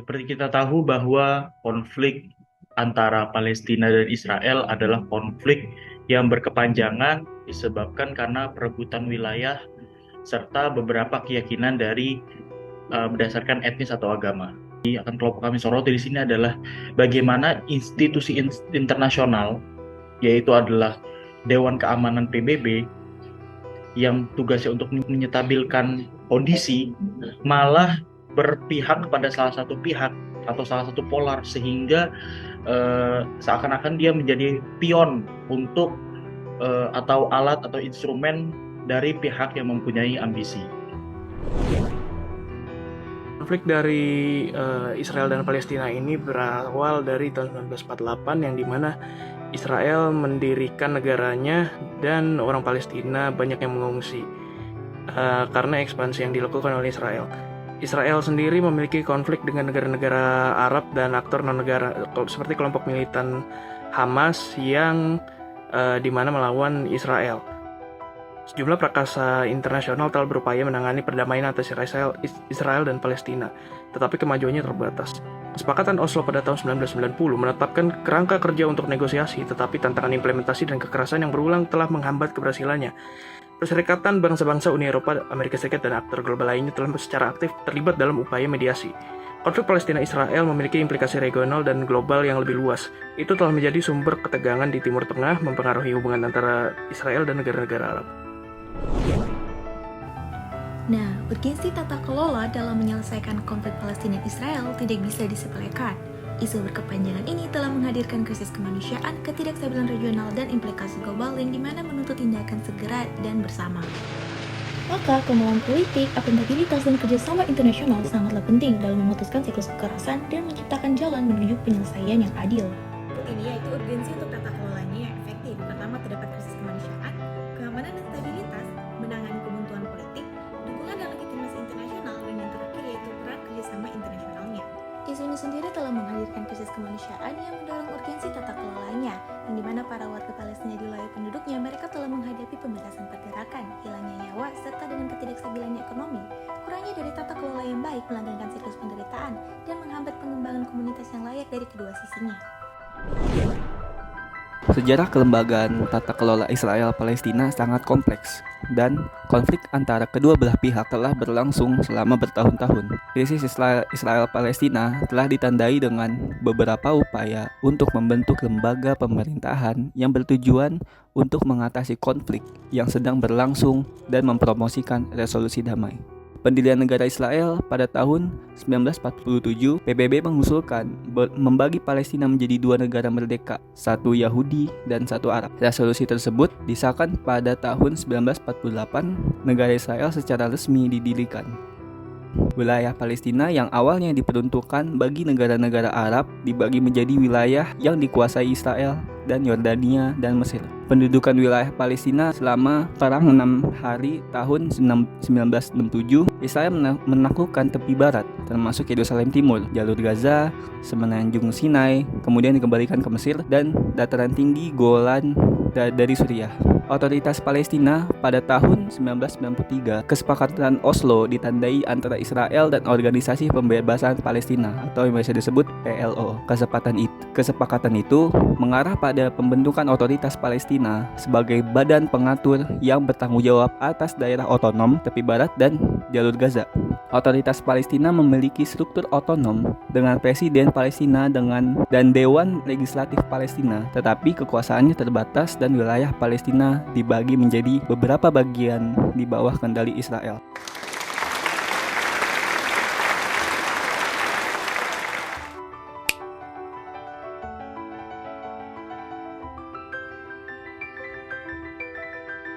Seperti kita tahu bahwa konflik antara Palestina dan Israel adalah konflik yang berkepanjangan disebabkan karena perebutan wilayah serta beberapa keyakinan dari berdasarkan etnis atau agama. Akan kelompok kami soroti di sini adalah bagaimana institusi internasional, yaitu adalah Dewan Keamanan PBB, yang tugasnya untuk menyetabilkan kondisi, malah berpihak kepada salah satu pihak atau salah satu polar, sehingga seakan-akan dia menjadi pion untuk atau alat atau instrumen dari pihak yang mempunyai ambisi. Konflik dari Israel dan Palestina ini berawal dari tahun 1948 yang dimana Israel mendirikan negaranya dan orang Palestina banyak yang mengungsi karena ekspansi yang dilakukan oleh Israel. Israel sendiri memiliki konflik dengan negara-negara Arab dan aktor non-negara seperti kelompok militan Hamas yang dimana melawan Israel. Sejumlah prakasa internasional telah berupaya menangani perdamaian atas Israel dan Palestina, tetapi kemajuannya terbatas. Kesepakatan Oslo pada tahun 1990 menetapkan kerangka kerja untuk negosiasi, tetapi tantangan implementasi dan kekerasan yang berulang telah menghambat keberhasilannya. Perserikatan Bangsa-Bangsa Uni Eropa, Amerika Serikat, dan aktor global lainnya telah secara aktif terlibat dalam upaya mediasi. Konflik Palestina-Israel memiliki implikasi regional dan global yang lebih luas. Itu telah menjadi sumber ketegangan di Timur Tengah, mempengaruhi hubungan antara Israel dan negara-negara Arab. Nah, urgensi tata kelola dalam menyelesaikan konflik Palestina-Israel tidak bisa disepelekan. Isu berkepanjangan ini telah menghadirkan krisis kemanusiaan, ketidakstabilan regional, dan implikasi global yang dimana menuntut tindakan segera dan bersama. Maka, kemauan politik, akuntabilitas, dan kerjasama internasional sangatlah penting dalam memutuskan siklus kekerasan dan menciptakan jalan menuju penyelesaian yang adil. Ini yaitu urgensi untuk tata kelolanya yang efektif. Pertama, terdapat krisis kemanusiaan, keamanan dan stabilitas, menangani kebuntuan politik, dukungan dan legitimasi internasional, dan yang terakhir yaitu peran kerjasama internasionalnya. Isu ini sendiri telah menghadirkan krisis kemanusiaan yang mendorong urgensi tata kelolanya, yang dimana para warga Palestina di wilayah penduduknya mereka telah menghadapi pembatasan pergerakan, hilangnya nyawa, serta dengan ketidakstabilan ekonomi, kurangnya dari tata kelola yang baik melanggengkan siklus penderitaan, dan menghambat pengembangan komunitas yang layak dari kedua sisinya. Sejarah kelembagaan tata kelola Israel-Palestina sangat kompleks, dan konflik antara kedua belah pihak telah berlangsung selama bertahun-tahun. Krisis Israel-Palestina telah ditandai dengan beberapa upaya untuk membentuk lembaga pemerintahan yang bertujuan untuk mengatasi konflik yang sedang berlangsung dan mempromosikan resolusi damai. Pendirian negara Israel pada tahun 1947, PBB mengusulkan membagi Palestina menjadi dua negara merdeka, satu Yahudi dan satu Arab. Resolusi tersebut disahkan pada tahun 1948, negara Israel secara resmi didirikan. Wilayah Palestina yang awalnya diperuntukkan bagi negara-negara Arab dibagi menjadi wilayah yang dikuasai Israel dan Yordania dan Mesir. Pendudukan wilayah Palestina selama Perang 6 Hari tahun 1967, Israel menaklukkan tepi barat, termasuk Yerusalem Timur, jalur Gaza, semenanjung Sinai, kemudian dikembalikan ke Mesir, dan dataran tinggi Golan dari Suriah. Otoritas Palestina pada tahun 1993, kesepakatan Oslo ditandai antara Israel dan Organisasi Pembebasan Palestina atau yang biasa disebut PLO. Kesepakatan itu mengarah pada pembentukan otoritas Palestina sebagai badan pengatur yang bertanggung jawab atas daerah otonom tepi barat dan jalur Gaza. Otoritas Palestina memiliki struktur otonom dengan Presiden Palestina dan Dewan Legislatif Palestina, tetapi kekuasaannya terbatas dan wilayah Palestina dibagi menjadi beberapa bagian di bawah kendali Israel.